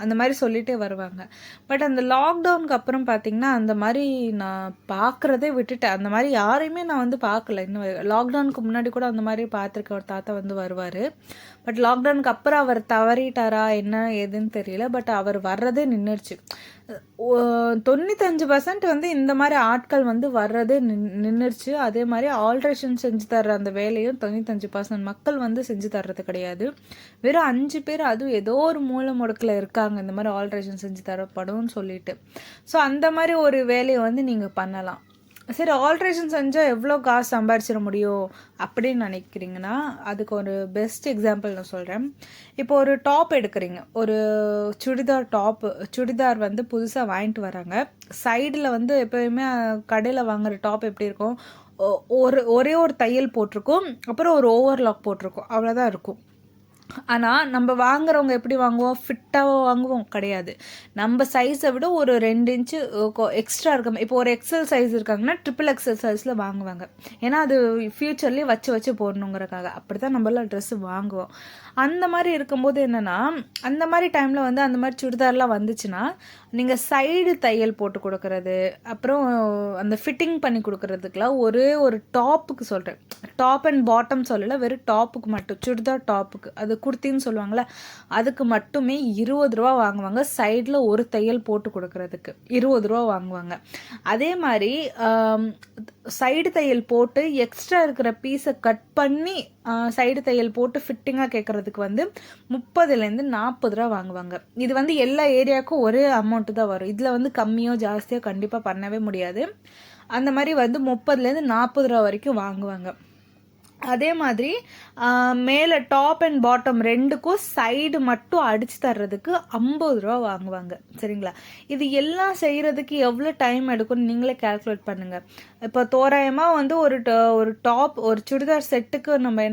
அந்த மாதிரி சொல்லிகிட்டே வருவாங்க. பட் அந்த லாக்டவுனுக்கு அப்புறம் பார்த்திங்கன்னா அந்த மாதிரி நான் பார்க்குறதே விட்டுட்டேன். அந்த மாதிரி யாரையுமே நான் வந்து பார்க்கல. இன்னும் லாக்டவுனுக்கு முன்னாடி கூட அந்த மாதிரி பார்த்துருக்க ஒரு தாத்தா வந்து வருவார். பட் லாக்டவுனுக்கு அப்புறம் அவர் தவறிட்டாரா என்ன ஏதுன்னு தெரியல. பட் அவர் வர்றதே நின்றுடுச்சு. 95% வந்து இந்த மாதிரி ஆட்கள் வந்து வர்றதே நின்றுச்சு. அதே மாதிரி ஆல்ட்ரேஷன் செஞ்சு தர்ற அந்த வேலையும் 95% மக்கள் வந்து செஞ்சு தர்றது கிடையாது. வெறும் 5 பேர், அதுவும் ஏதோ ஒரு மூலை முடக்கில் இருக்காங்க இந்த மாதிரி ஆல்ட்ரேஷன் செஞ்சு தரப்படும்னு சொல்லிட்டு. ஸோ அந்த மாதிரி ஒரு வேலையை வந்து நீங்கள் பண்ணலாம். சரி, ஆல்ட்ரேஷன் செஞ்சால் எவ்வளோ காசு சம்பாதிச்சிட முடியும் அப்படின்னு நினைக்கிறீங்கன்னா அதுக்கு ஒரு பெஸ்ட் எக்ஸாம்பிள் நான் சொல்கிறேன். இப்போ ஒரு டாப் எடுக்கிறீங்க, ஒரு சுடிதார் வந்து புதுசாக வாங்கிட்டு வராங்க. சைடில் வந்து எப்போயுமே கடையில் வாங்குகிற டாப் எப்படி இருக்கும், ஒரே ஒரு தையல் போட்டிருக்கும், அப்புறம் ஒரு ஓவர்லாக் போட்டிருக்கும், அவ்வளோதான் இருக்கும். ஆனால் நம்ம வாங்குறவங்க எப்படி வாங்குவோம், ஃபிட்டாக வாங்குவோம் கிடையாது. நம்ம சைஸை விட ஒரு 2 இன்ச்சு எக்ஸ்ட்ரா இருக்க. இப்போ ஒரு எக்ஸல் சைஸ் இருக்காங்கன்னா XXL சைஸில் வாங்குவாங்க. ஏன்னா அது ஃப்யூச்சர்லேயே வச்சு போடணுங்கிறக்காக. அப்படி தான் நம்மளாம் ட்ரெஸ்ஸு வாங்குவோம். அந்த மாதிரி இருக்கும்போது என்னென்னா, அந்த மாதிரி டைமில் வந்து அந்த மாதிரி சுடிதார்லாம் வந்துச்சுன்னா நீங்கள் சைடு தையல் போட்டு கொடுக்குறது, அப்புறம் அந்த ஃபிட்டிங் பண்ணி கொடுக்குறதுக்கெலாம் ஒரு டாப்புக்கு சொல்கிறேன், டாப் அண்ட் பாட்டம் சொல்லலை, வெறும் டாப்புக்கு மட்டும், சுடிதார் டாப்புக்கு, அது குர்த்தின்னு சொல்லுவாங்களே, அதுக்கு மட்டுமே 20 ரூபா வாங்குவாங்க. சைடில் ஒரு தையல் போட்டு கொடுக்குறதுக்கு 20 ரூபா வாங்குவாங்க. அதே மாதிரி சைடு தையல் போட்டு எக்ஸ்ட்ரா இருக்கிற பீஸை கட் பண்ணி சைடு தையல் போட்டு ஃபிட்டிங்காக கேட்குறதுக்கு வந்து 30லேருந்து 40 ரூபா வாங்குவாங்க. இது வந்து எல்லா ஏரியாவுக்கும் ஒரே அமௌண்ட்டு தான் வரும். இதில் வந்து கம்மியோ ஜாஸ்தியோ கண்டிப்பாக பண்ணவே முடியாது. அந்த மாதிரி வந்து 30லேருந்து 40 ரூபா வரைக்கும் வாங்குவாங்க. அதே மாதிரி மேலே டாப் அண்ட் பாட்டம் ரெண்டுக்கும் சைடு மட்டும் அடித்து தர்றதுக்கு 50 ரூபா வாங்குவாங்க. சரிங்களா? இது எல்லாம் செய்கிறதுக்கு எவ்வளோ டைம் எடுக்கும்னு நீங்களே கேல்குலேட் பண்ணுங்கள். இப்போ தோராயமாக வந்து ஒரு டாப், ஒரு சுடிதார் செட்டுக்கு நம்ம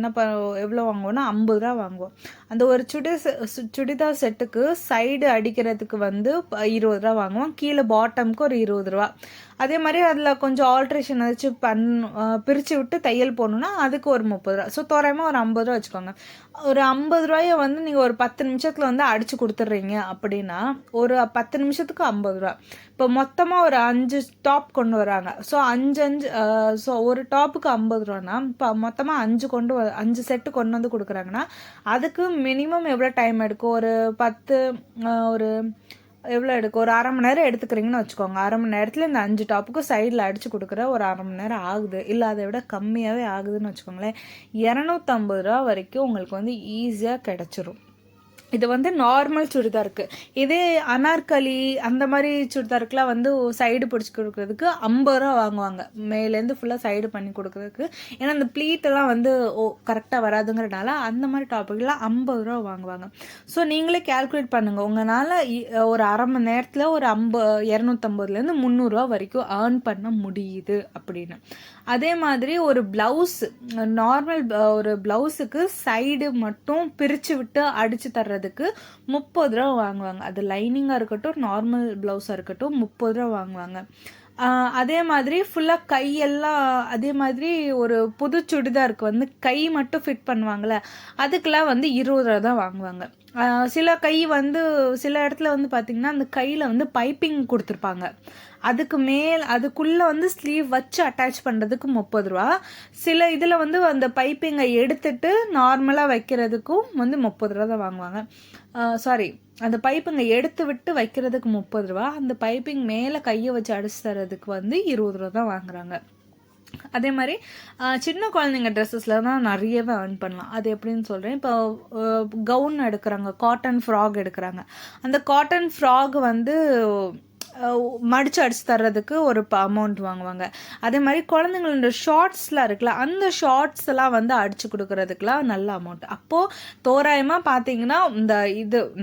எவ்வளோ வாங்குவோம்னா 50 ரூபா வாங்குவோம். அந்த ஒரு சுடிதார் செட்டுக்கு சைடு அடிக்கிறதுக்கு வந்து 20 ரூபா வாங்குவோம். கீழே பாட்டமுக்கு ஒரு 20 ரூபா. அதே மாதிரி அதில் கொஞ்சம் ஆல்ட்ரேஷன் ஏதாச்சும் பிரித்து விட்டு தையல் போடணுன்னா அதுக்கு ஒரு 30 ரூபா. ஸோ தோராயமாக ஒரு 50 ரூபா வச்சுக்கோங்க. ஒரு 50 ரூபாயை வந்து நீங்கள் ஒரு 10 நிமிஷத்தில் வந்து அடித்து கொடுத்துட்றீங்க அப்படின்னா ஒரு 10 நிமிஷத்துக்கு 50 ரூபா. இப்போ மொத்தமாக ஒரு 5 டாப் கொண்டு வராங்க. ஸோ 5 ஒரு டாப்புக்கு 50 ரூபானா இப்போ மொத்தமாக 5 செட்டு கொண்டு வந்து கொடுக்குறாங்கன்னா அதுக்கு மினிமம் எவ்வளோ டைம் எடுக்கும், ஒரு எவ்வளோ எடுக்கும், ஒரு அரை மணி நேரம் எடுத்துக்கிறீங்கன்னு வச்சுக்கோங்க. அரை மணி நேரத்தில் இந்த 5 டாப்புக்கு சைடில் அடித்து கொடுக்குற ஒரு அரை மணி நேரம் ஆகுது, இல்லை அதை விட கம்மியாகவே ஆகுதுன்னு வச்சுக்கோங்களேன். 250 ரூபா வரைக்கும் உங்களுக்கு வந்து ஈஸியாக கிடச்சிரும். இது வந்து நார்மல் சுடிதாருக்கு. இதே அனார்கலி அந்த மாதிரி சுடிதாருக்குலாம் வந்து சைடு பிடிச்சி கொடுக்குறதுக்கு 50 ரூபா வாங்குவாங்க. மேலேருந்து ஃபுல்லாக சைடு பண்ணி கொடுக்குறதுக்கு. ஏன்னா அந்த ப்ளீட்டெல்லாம் வந்து கரெக்டாக வராதுங்கிறனால அந்த மாதிரி டாப்புக்கெலாம் 50 ரூபா வாங்குவாங்க. ஸோ நீங்களே கேல்குலேட் பண்ணுங்கள், உங்களால் ஒரு அரை மணி நேரத்தில் ஒரு 250லேருந்து 300 ரூபா வரைக்கும் ஏர்ன் பண்ண முடியுது அப்படின்னு. அதே மாதிரி ஒரு ப்ளவுஸ், நார்மல் ஒரு ப்ளவுஸுக்கு சைடு மட்டும் பிரித்து விட்டு அடித்து தர்றதுக்கு 30 ரூபா வாங்குவாங்க. அது லைனிங்காக இருக்கட்டும், நார்மல் ப்ளவுஸாக இருக்கட்டும் 30 ரூபா வாங்குவாங்க. அதே மாதிரி ஃபுல்லாக கையெல்லாம், அதே மாதிரி ஒரு புது சுடிதாருக்கு வந்து கை மட்டும் ஃபிட் பண்ணுவாங்கள்ல, அதுக்கெலாம் வந்து 20 ரூபா தான் வாங்குவாங்க. சில கை வந்து சில இடத்துல வந்து பார்த்திங்கன்னா அந்த கையில் வந்து பைப்பிங் கொடுத்துருப்பாங்க. அதுக்குள்ளே வந்து ஸ்லீவ் வச்சு அட்டாச் பண்ணுறதுக்கு 30 ரூபா. சில இதில் வந்து அந்த பைப்பிங்கை எடுத்துட்டு நார்மலாக வைக்கிறதுக்கும் வந்து 30 ரூபா தான் வாங்குவாங்க. அந்த பைப்பிங்கை எடுத்து விட்டு வைக்கிறதுக்கு 30 ரூபா, அந்த பைப்பிங் மேலே கையை வச்சு அடிச்சு தரதுக்கு வந்து 20 ரூபா தான் வாங்குறாங்க. அதே மாதிரி சின்ன குழந்தைங்க ட்ரெஸ்ஸஸில் தான் நிறையவே ஏர்ன் பண்ணலாம். அது எப்படின்னு சொல்கிறேன். இப்போ கவுன் எடுக்கிறாங்க, காட்டன் ஃப்ராக் எடுக்கிறாங்க. அந்த காட்டன் ஃப்ராக் வந்து மடித்து அடித்து தர்றதுக்கு ஒரு அமௌண்ட் வாங்குவாங்க. அதே மாதிரி குழந்தைங்களோட ஷார்ட்ஸ்லாம் இருக்குல்ல, அந்த ஷார்ட்ஸ் எல்லாம் வந்து அடித்து கொடுக்குறதுக்குலாம் நல்ல அமௌண்ட். அப்போது தோராயமாக பார்த்தீங்கன்னா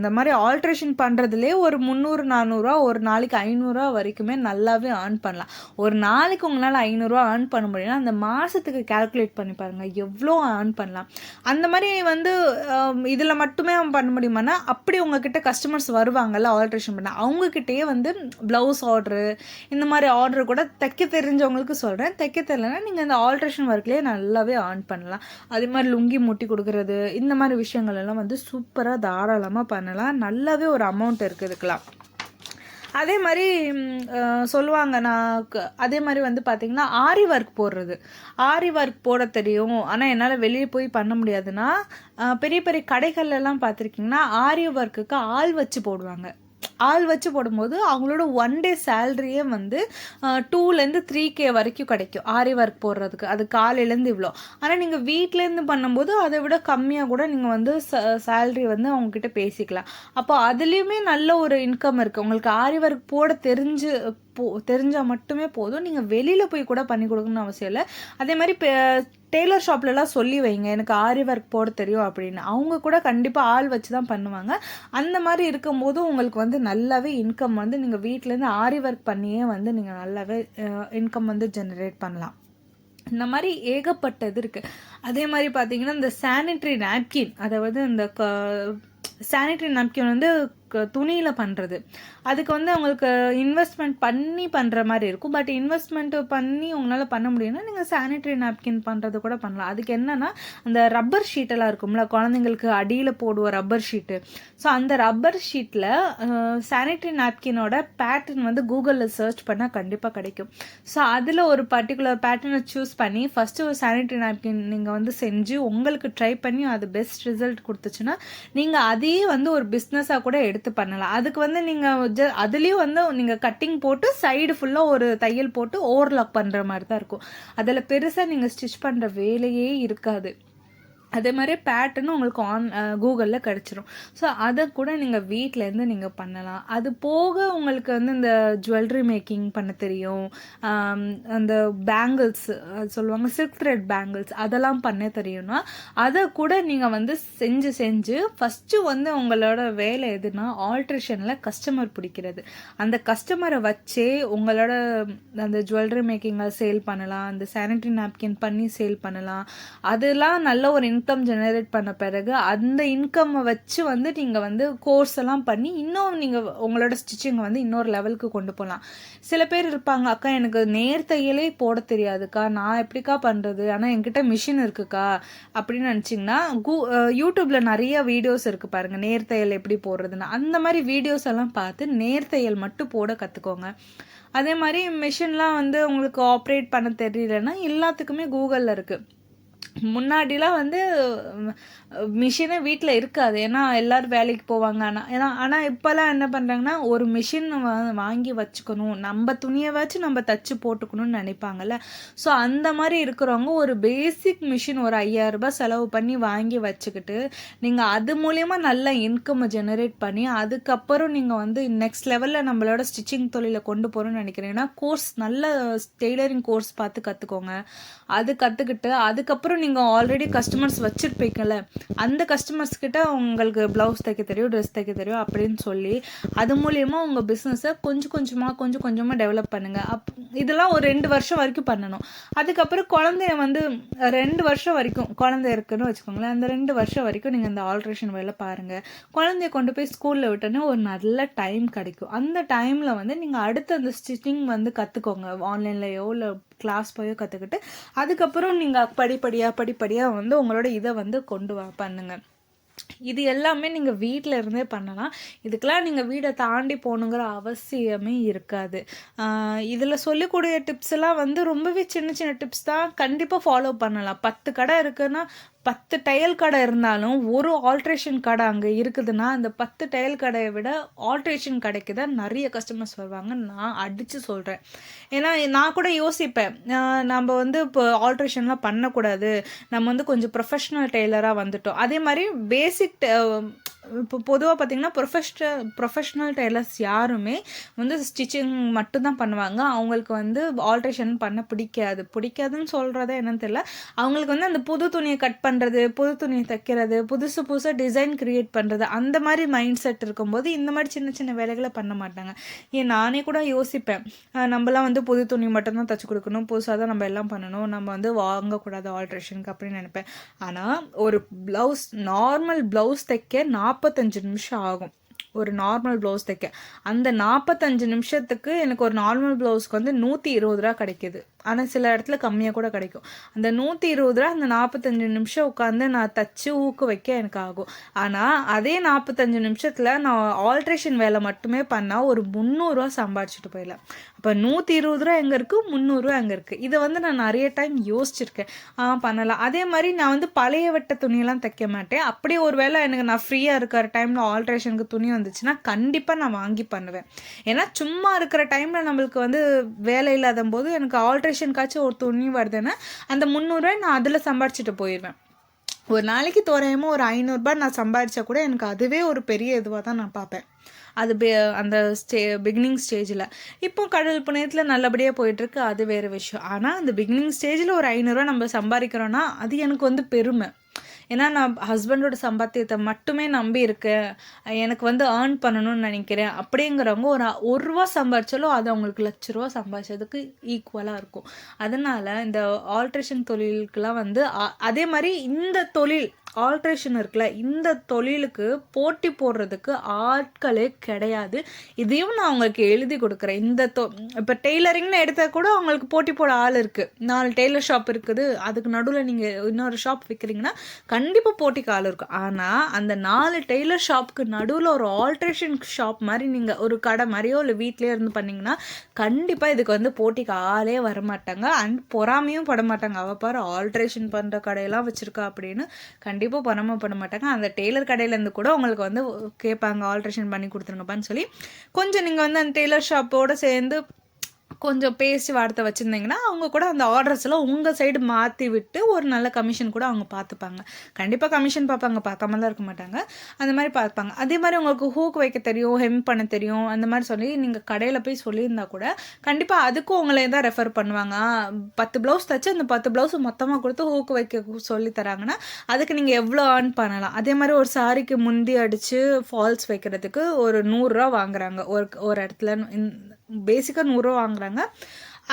இந்த மாதிரி ஆல்ட்ரேஷன் பண்ணுறதுலேயே ஒரு 300-400 ரூபா, ஒரு நாளைக்கு 500 ரூபா வரைக்குமே நல்லாவே ஏர்ன் பண்ணலாம். ஒரு நாளைக்கு உங்களால் 500 ரூபா ஏர்ன் பண்ண முடியும்னா அந்த மாதத்துக்கு கேல்குலேட் பண்ணி பாருங்கள் எவ்வளோ ஏர்ன் பண்ணலாம். அந்த மாதிரி வந்து இதில் மட்டுமே பண்ண முடியுமானா, அப்படி உங்ககிட்ட கஸ்டமர்ஸ் வருவாங்கல்ல ஆல்ட்ரேஷன் பண்ண, அவங்கக்கிட்டேயே வந்து ப்ளவுஸ் ஆர்டரு, இந்த மாதிரி ஆர்டர் கூட தைக்க தெரிஞ்சவங்களுக்கு சொல்கிறேன். தைக்க தெரியலனா நீங்கள் இந்த ஆல்ட்ரேஷன் ஒர்க்லேயே நல்லாவே ஏர்ன் பண்ணலாம். அதே மாதிரி லுங்கி முட்டி கொடுக்குறது, இந்த மாதிரி விஷயங்கள் எல்லாம் வந்து சூப்பராக தாராளமாக பண்ணலாம். நல்லாவே ஒரு அமௌண்ட் இருக்குது இதுக்கெலாம். அதே மாதிரி சொல்லுவாங்க, அதே மாதிரி வந்து பார்த்திங்கன்னா ஆரி ஒர்க் போடுறது. ஆரி ஒர்க் போட தெரியும், ஆனால் என்னால் வெளியே போய் பண்ண முடியாதுன்னா, பெரிய பெரிய கடைகள்லாம் பார்த்துருக்கிங்கன்னா ஆரி ஒர்க்குக்கு ஆள் வச்சு போடுவாங்க. ஆள் வச்சு போடும்போது அவங்களோட 1 டே சேலரியே வந்து 2லேருந்து 3K வரைக்கும் கிடைக்கும் ஆரி ஒர்க் போடுறதுக்கு. அது காலையிலேருந்து இவ்வளோ. ஆனால் நீங்கள் வீட்டிலேருந்து பண்ணும்போது அதை விட கம்மியாக கூட நீங்கள் வந்து சேலரி வந்து அவங்கக்கிட்ட பேசிக்கலாம். அப்போ அதுலேயுமே நல்ல ஒரு இன்கம் இருக்குது. உங்களுக்கு ஆரி ஒர்க் போட தெரிஞ்சால் மட்டுமே போதும். நீங்கள் வெளியில் போய் கூட பண்ணி கொடுக்கணும்னு அவசியம் இல்லை. அதே மாதிரி டெய்லர் ஷாப்லலாம் சொல்லி வைங்க, எனக்கு ஆரி ஒர்க் போட தெரியும் அப்படின்னு. அவங்க கூட கண்டிப்பாக ஆள் வச்சு தான் பண்ணுவாங்க. அந்த மாதிரி இருக்கும்போது உங்களுக்கு வந்து நல்லாவே இன்கம் வந்து நீங்கள் வீட்டிலேருந்து ஆரி ஒர்க் பண்ணியே வந்து நீங்கள் நல்லாவே இன்கம் வந்து ஜெனரேட் பண்ணலாம். இந்த மாதிரி ஏகப்பட்டது இருக்குது. அதே மாதிரி பார்த்தீங்கன்னா இந்த சானிட்ரி நாப்கின், அதாவது இந்த சானிட்ரி நாப்கின் வந்து துணியில் பண்ணுறது. அதுக்கு வந்து அவங்களுக்கு இன்வெஸ்ட்மெண்ட் பண்ணி பண்ணுற மாதிரி இருக்கும். பட் இன்வெஸ்ட்மெண்ட்டு பண்ணி உங்களால் பண்ண முடியும்னா நீங்கள் சானிட்ரி நாப்கின் பண்ணுறது கூட பண்ணலாம். அதுக்கு என்னென்னா அந்த ரப்பர் ஷீட்டெல்லாம் இருக்கும்ல, குழந்தைங்களுக்கு அடியில் போடுவோம் ரப்பர் ஷீட்டு. ஸோ அந்த ரப்பர் ஷீட்டில் சானிட்ரி நாப்கினோட பேட்டர்ன் வந்து கூகுளில் சர்ச் பண்ணால் கண்டிப்பாக கிடைக்கும். ஸோ அதில் ஒரு பர்டிகுலர் பேட்டர்னை சூஸ் பண்ணி ஃபஸ்ட்டு ஒரு சானிட்ரி நாப்கின் நீங்கள் வந்து செஞ்சு உங்களுக்கு ட்ரை பண்ணி அது பெஸ்ட் ரிசல்ட் கொடுத்துச்சுன்னா நீங்கள் அதையே வந்து ஒரு பிஸ்னஸாக கூட எடுத்து பண்ணலாம். அதுக்கு வந்து நீங்கள் அதுலேயும் வந்து நீங்கள் கட்டிங் போட்டு சைடு ஃபுல்லாக ஒரு தையல் போட்டு ஓவர்லாக் பண்ணுற மாதிரி தான் இருக்கும். அதில் பெருசாக நீங்கள் ஸ்டிச் பண்ணுற வேலையே இருக்காது. அதே மாதிரி பேட்டர்னும் உங்களுக்கு கூகுளில் கிடச்சிரும். ஸோ அதை கூட நீங்கள் வீட்டிலேருந்து நீங்கள் பண்ணலாம். அது போக உங்களுக்கு வந்து இந்த ஜுவல்லரி மேக்கிங் பண்ண தெரியும், அந்த பேங்கிள்ஸ் சொல்லுவாங்க சில்க் த்ரெட் பேங்கிள்ஸ், அதெல்லாம் பண்ண தெரியும்னா அதை கூட நீங்கள் வந்து செஞ்சு ஃபஸ்ட்டு வந்து உங்களோட வேலை எதுனா ஆல்ட்ரேஷனில் கஸ்டமர் பிடிக்கிறது. அந்த கஸ்டமரை வச்சே உங்களோட அந்த ஜுவல்லரி மேக்கிங்கை சேல் பண்ணலாம், அந்த சானிட்ரி நாப்கின் பண்ணி சேல் பண்ணலாம். அதெல்லாம் நல்ல ஒரு இன்கம் ஜெனரேட் பண்ண பிறகு அந்த இன்கம்மை வச்சு வந்து நீங்கள் வந்து கோர்ஸ் எல்லாம் பண்ணி இன்னும் நீங்கள் உங்களோட ஸ்டிச்சிங்கை வந்து இன்னொரு லெவலுக்கு கொண்டு போகலாம். சில பேர் இருப்பாங்க, அக்கா எனக்கு நேர்த்தையிலே போட தெரியாதுக்கா, நான் எப்படிக்கா பண்ணுறது, ஆனால் என்கிட்ட மிஷின் இருக்குக்கா அப்படின்னு நினச்சிங்கன்னா யூடியூப்பில் நிறைய வீடியோஸ் இருக்குது பாருங்கள், நேர்த்தையல் எப்படி போடுறதுன்னு. அந்த மாதிரி வீடியோஸ் எல்லாம் பார்த்து நேர்த்தையல் மட்டும் போட கற்றுக்கோங்க. அதே மாதிரி மிஷின்லாம் வந்து உங்களுக்கு ஆப்ரேட் பண்ண தெரியலன்னா எல்லாத்துக்குமே கூகுளில் இருக்குது. முன்னாடிலாம் வந்து மிஷினே வீட்டில் இருக்காது, ஏன்னா எல்லோரும் வேலைக்கு போவாங்க. ஆனால் இப்போல்லாம் என்ன பண்ணுறாங்கன்னா ஒரு மிஷின் வாங்கி வச்சுக்கணும், நம்ம துணியை வச்சு நம்ம தச்சு போட்டுக்கணும்னு நினைப்பாங்கல்ல. ஸோ அந்த மாதிரி இருக்கிறவங்க ஒரு பேசிக் மிஷின் ஒரு 5000 ரூபாய் செலவு பண்ணி வாங்கி வச்சுக்கிட்டு நீங்கள் அது மூலயமா நல்ல இன்கம் ஜெனரேட் பண்ணி அதுக்கப்புறம் நீங்கள் வந்து நெக்ஸ்ட் லெவலில் நம்மளோட ஸ்டிச்சிங் தொழிலை கொண்டு போகிறோன்னு நினைக்கிறீங்கன்னா நல்ல டெய்லரிங் கோர்ஸ் பார்த்து கற்றுக்கோங்க. அது கற்றுக்கிட்டு அதுக்கப்புறம் நீங்கள் ஆல்ரெடி கஸ்டமர்ஸ் வச்சுருப்பீங்கள்ல, அந்த கஸ்டமர்ஸ்கிட்ட உங்களுக்கு ப்ளவுஸ் தைக்க தெரியும், ட்ரெஸ் தைக்க தெரியும் அப்படின்னு சொல்லி அது மூலயமா உங்கள் பிஸ்னஸை கொஞ்சம் கொஞ்சமாக டெவலப் பண்ணுங்கள். இதெல்லாம் ஒரு 2 வருஷம் வரைக்கும் பண்ணணும். அதுக்கப்புறம் குழந்தைய வந்து 2 வருஷம் வரைக்கும் குழந்தை இருக்குன்னு வச்சுக்கோங்களேன், அந்த 2 வருஷம் வரைக்கும் நீங்கள் இந்த ஆல்ட்ரேஷன் வேலை பாருங்கள். குழந்தைய கொண்டு போய் ஸ்கூலில் விட்டோன்னே ஒரு நல்ல டைம் கிடைக்கும். அந்த டைமில் வந்து நீங்கள் அடுத்து அந்த ஸ்டிச்சிங் வந்து கற்றுக்கோங்க, ஆன்லைன்லையோ இல்லை கிளாஸ் போயோ கற்றுக்கிட்டு அதுக்கப்புறம் நீங்கள் படிப்படியாக வந்து உங்களோட இதை வந்து பண்ணுங்கள். இது எல்லாமே நீங்கள் வீட்டில் இருந்தே பண்ணலாம். இதுக்கெல்லாம் நீங்கள் வீடை தாண்டி போகணுங்கிற அவசியமே இருக்காது. இதில் சொல்லக்கூடிய டிப்ஸ் எல்லாம் வந்து ரொம்பவே சின்ன டிப்ஸ் தான், கண்டிப்பாக ஃபாலோ பண்ணலாம். 10 கடை இருக்குன்னா 10 தையல் கடை இருந்தாலும் ஒரு ஆல்ட்ரேஷன் கடை அங்கே இருக்குதுன்னா அந்த 10 தையல் கடையை விட ஆல்ட்ரேஷன் கடைக்கு தான் நிறைய கஸ்டமர்ஸ் வருவாங்க, நான் அடித்து சொல்கிறேன். ஏன்னா நான் கூட யோசிப்பேன், நம்ம வந்து இப்போ ஆல்ட்ரேஷன்லாம் பண்ணக்கூடாது, நம்ம வந்து கொஞ்சம் ப்ரொஃபஷ்னல் டெய்லராக வந்துட்டோம். அதே மாதிரி பேசிக் இப்போ பொதுவாக பார்த்திங்கன்னா ப்ரொஃபஷ்னல் டெய்லர்ஸ் யாருமே வந்து ஸ்டிச்சிங் மட்டும்தான் பண்ணுவாங்க. அவங்களுக்கு வந்து ஆல்ட்ரேஷன் பண்ண பிடிக்காதுன்னு சொல்கிறத என்னன்னு தெரியல. அவங்களுக்கு வந்து அந்த புது துணியை கட் பண்ணுறது, புது துணியை தைக்கிறது, புதுசாக டிசைன் க்ரியேட் பண்ணுறது, அந்த மாதிரி மைண்ட் செட் இருக்கும்போது இந்த மாதிரி சின்ன வேலைகளை பண்ண மாட்டாங்க. நானே கூட யோசிப்பேன், நம்மலாம் வந்து புது துணி மட்டும்தான் தைச்சி கொடுக்கணும், புதுசாக தான் நம்ம எல்லாம் பண்ணணும், நம்ம வந்து வாங்கக்கூடாது ஆல்ட்ரேஷனுக்கு அப்படின்னு நினைப்பேன். ஆனால் ஒரு நார்மல் ப்ளவுஸ் தைக்க 45 நிமிஷம் ஆகும். ஒரு நார்மல் ப்ளவுஸ் தைக்க. அந்த 45 நிமிஷத்துக்கு எனக்கு ஒரு நார்மல் ப்ளவுஸ்க்கு வந்து 120 ரூபா கிடைக்கிது. ஆனால் சில இடத்துல கம்மியாக கூட கிடைக்கும். அந்த 120 ரூபா அந்த 45 நிமிஷம் உட்காந்து நான் தச்சு ஊக்கு வைக்க எனக்கு ஆகும். ஆனால் அதே 45 நிமிஷத்தில் நான் ஆல்ட்ரேஷன் வேலை மட்டுமே பண்ணால் ஒரு 300 சம்பாதிச்சுட்டு போயிடலாம். அப்போ 120 ரூபா எங்கே இருக்குது, 300 எங்கே இருக்குது? இதை வந்து நான் நிறைய டைம் யோசிச்சிருக்கேன். பண்ணலாம். அதே மாதிரி நான் வந்து பழைய வெட்ட துணியெல்லாம் தைக்க மாட்டேன். அப்படியே ஒரு வேளை எனக்கு நான் ஃப்ரீயாக இருக்கிற டைமில் ஆல்ட்ரேஷனுக்கு துணி வந்துச்சுன்னா கண்டிப்பாக நான் வாங்கி பண்ணுவேன். ஏன்னா சும்மா இருக்கிற டைமில் நம்மளுக்கு வந்து வேலை இல்லாத போது எனக்கு ஆல்ட்ரேஷனுக்காச்சும் ஒரு துணி வருதுன்னா அந்த 300 நான் அதில் சம்பாதிச்சுட்டு போயிடுவேன். ஒரு நாளைக்கு தோராயமாக ஒரு 500 நான் சம்பாதிச்சா கூட எனக்கு அதுவே ஒரு பெரிய இதுவாக தான் நான் பார்ப்பேன். அது அந்த பிகினிங் ஸ்டேஜில். இப்போ கடல் புண்ணியத்தில் நல்லபடியாக போயிட்டுருக்கு, அது வேறு விஷயம். ஆனால் அந்த பிகினிங் ஸ்டேஜில் ஒரு 500 நம்ம சம்பாதிக்கிறோன்னா அது எனக்கு வந்து பெருமை. ஏன்னா நான் ஹஸ்பண்டோட சம்பாத்தியத்தை மட்டுமே நம்பி இருக்கேன், எனக்கு வந்து ஏர்ன் பண்ணணும்னு நினைக்கிறேன் அப்படிங்கிறவங்க ஒரு ரூபா சம்பாதிச்சாலும் அது அவங்களுக்கு லட்ச சம்பாதிச்சதுக்கு ஈக்குவலாக இருக்கும். அதனால் இந்த ஆல்ட்ரேஷன் தொழிலுக்கெலாம் வந்து அதே மாதிரி இந்த தொழில் ஆல்ட்ரேஷன் இருக்குல்ல, இந்த தொழிலுக்கு போட்டி போடுறதுக்கு ஆட்களே கிடையாது. இதையும் நான் அவங்களுக்கு எழுதி கொடுக்குறேன். இப்போ டெய்லரிங்னு எடுத்தால் கூட அவங்களுக்கு போட்டி போட ஆள் இருக்குது. 4 டெய்லர் ஷாப் இருக்குது, அதுக்கு நடுவில் நீங்கள் இன்னொரு ஷாப் விற்கிறீங்கன்னா கண்டிப்பாக போட்டிக்கு ஆள் இருக்கும். ஆனால் அந்த 4 டெய்லர் ஷாப்புக்கு நடுவில் ஒரு ஆல்ட்ரேஷன் ஷாப் மாதிரி நீங்கள் ஒரு கடை மாதிரியோ இல்லை வீட்டிலே இருந்து பண்ணிங்கன்னா கண்டிப்பாக இதுக்கு வந்து போட்டிக்கு ஆளே வரமாட்டாங்க. அண்ட் பொறாமையும் பட மாட்டாங்க. அவள் பாரு ஆல்ட்ரேஷன் பண்ணுற கடையெல்லாம் வச்சுருக்கா அப்படின்னு கண்டிப்பாக பணமாக பண்ண மாட்டாங்க. அந்த டெய்லர் கடையிலேருந்து கூட உங்களுக்கு வந்து கேட்பாங்க, ஆல்ட்ரேஷன் பண்ணி கொடுத்துருங்கப்பான்னு சொல்லி. கொஞ்சம் நீங்கள் வந்து அந்த டெய்லர் ஷாப்போடு சேர்ந்து கொஞ்சம் பேசி வார்த்தை வச்சுருந்தீங்கன்னா அவங்க கூட அந்த ஆர்டர்ஸ்லாம் உங்கள் சைடு மாற்றி விட்டு ஒரு நல்ல கமிஷன் கூட அவங்க பார்த்துப்பாங்க. கண்டிப்பாக கமிஷன் பார்ப்பாங்க, பார்க்காமலாம் இருக்க மாட்டாங்க. அந்த மாதிரி பார்ப்பாங்க. அதே மாதிரி உங்களுக்கு ஹூக் வைக்க தெரியும், ஹெம் பண்ண தெரியும், அந்த மாதிரி சொல்லி நீங்கள் கடையில் போய் சொல்லியிருந்தா கூட கண்டிப்பாக அதுக்கும் உங்களே தான் ரெஃபர் பண்ணுவாங்க. 10 ப்ளவுஸ் தைச்சு அந்த 10 ப்ளவுஸ் மொத்தமாக கொடுத்து ஹூக் வைக்க சொல்லி தராங்கன்னா அதுக்கு நீங்கள் எவ்வளோ ஏர்ன் பண்ணலாம். அதே மாதிரி ஒரு சாரிக்கு முந்தி அடித்து ஃபால்ஸ் வைக்கிறதுக்கு ஒரு 100 ரூபா வாங்குறாங்க. ஒரு இடத்துல பேசிக்காக 100 ரூபா வாங்குறாங்க.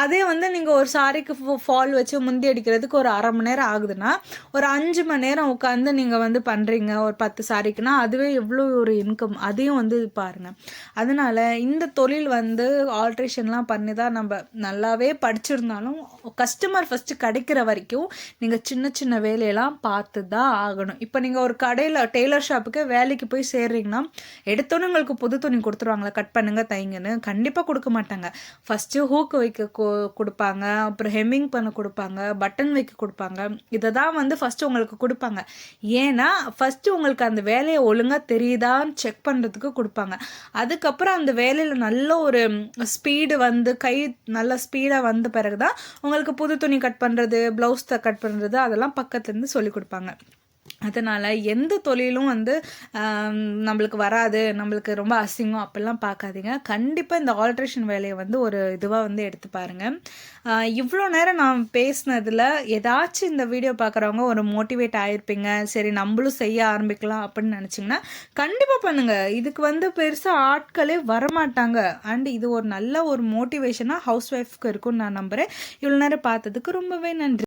அதே வந்து நீங்கள் ஒரு சாரிக்கு ஃபால் வச்சு முந்தி அடிக்கிறதுக்கு ஒரு 1/2 மணி நேரம் ஆகுதுன்னா ஒரு 5 மணி நேரம் உட்காந்து நீங்கள் வந்து பண்ணுறீங்க ஒரு 10 சாரிக்குன்னா அதுவே எவ்வளோ ஒரு இன்கம், அதையும் வந்து பாருங்கள். அதனால் இந்த தொழில் வந்து ஆல்ட்ரேஷன்லாம் பண்ணி தான் நம்ம நல்லாவே படிச்சிருந்தாலும் கஸ்டமர் ஃபஸ்ட்டு கிடைக்கிற வரைக்கும் நீங்கள் சின்ன சின்ன வேலையெல்லாம் பார்த்து தான் ஆகணும். இப்போ நீங்கள் ஒரு கடையில் டெய்லர் ஷாப்புக்கு வேலைக்கு போய் சேர்றீங்கன்னா எடுத்தோன்னே உங்களுக்கு புது துணி கொடுத்துருவாங்களா, கட் பண்ணுங்க தைங்கன்னு? கண்டிப்பாக கொடுக்க மாட்டாங்க. ஃபஸ்ட்டு ஹூக்கு வைக்க கொடுப்பாங்க, அப்புறம் ஹெம்மிங் பண்ண கொடுப்பாங்க, பட்டன் வைக்க கொடுப்பாங்க. இதை தான் வந்து ஃபஸ்ட்டு உங்களுக்கு கொடுப்பாங்க. ஏன்னா ஃபஸ்ட்டு உங்களுக்கு அந்த வேலையை ஒழுங்காக தெரியுதான்னு செக் பண்ணுறதுக்கு கொடுப்பாங்க. அதுக்கப்புறம் அந்த வேலையில் நல்ல ஒரு ஸ்பீடு வந்து கை நல்ல ஸ்பீடாக வந்த பிறகு தான் உங்களுக்கு புது துணி கட் பண்ணுறது, ப்ளவுஸ் கட் பண்ணுறது அதெல்லாம் பக்கத்துலேருந்து சொல்லி கொடுப்பாங்க. அதனால் எந்த தொழிலும் வந்து நம்மளுக்கு வராது, நம்மளுக்கு ரொம்ப அசிங்கம் அப்படிலாம் பார்க்காதீங்க. கண்டிப்பாக இந்த ஆல்ட்ரேஷன் வேலையை வந்து ஒரு இதுவாக வந்து எடுத்து பாருங்கள். இவ்வளோ நேரம் நான் பேசினதில் ஏதாச்சும் இந்த வீடியோ பார்க்குறவங்க ஒரு மோட்டிவேட் ஆகிருப்பீங்க, சரி நம்மளும் செய்ய ஆரம்பிக்கலாம் அப்படின்னு நினச்சிங்கன்னா கண்டிப்பாக பண்ணுங்கள். இதுக்கு வந்து பெருசாக ஆட்களே வரமாட்டாங்க. அண்ட் இது ஒரு நல்ல ஒரு மோட்டிவேஷனாக ஹவுஸ் ஒய்ஃப்க்கு இருக்குன்னு நான் நம்புகிறேன். இவ்வளோ நேரம் பார்த்ததுக்கு ரொம்பவே நன்றி.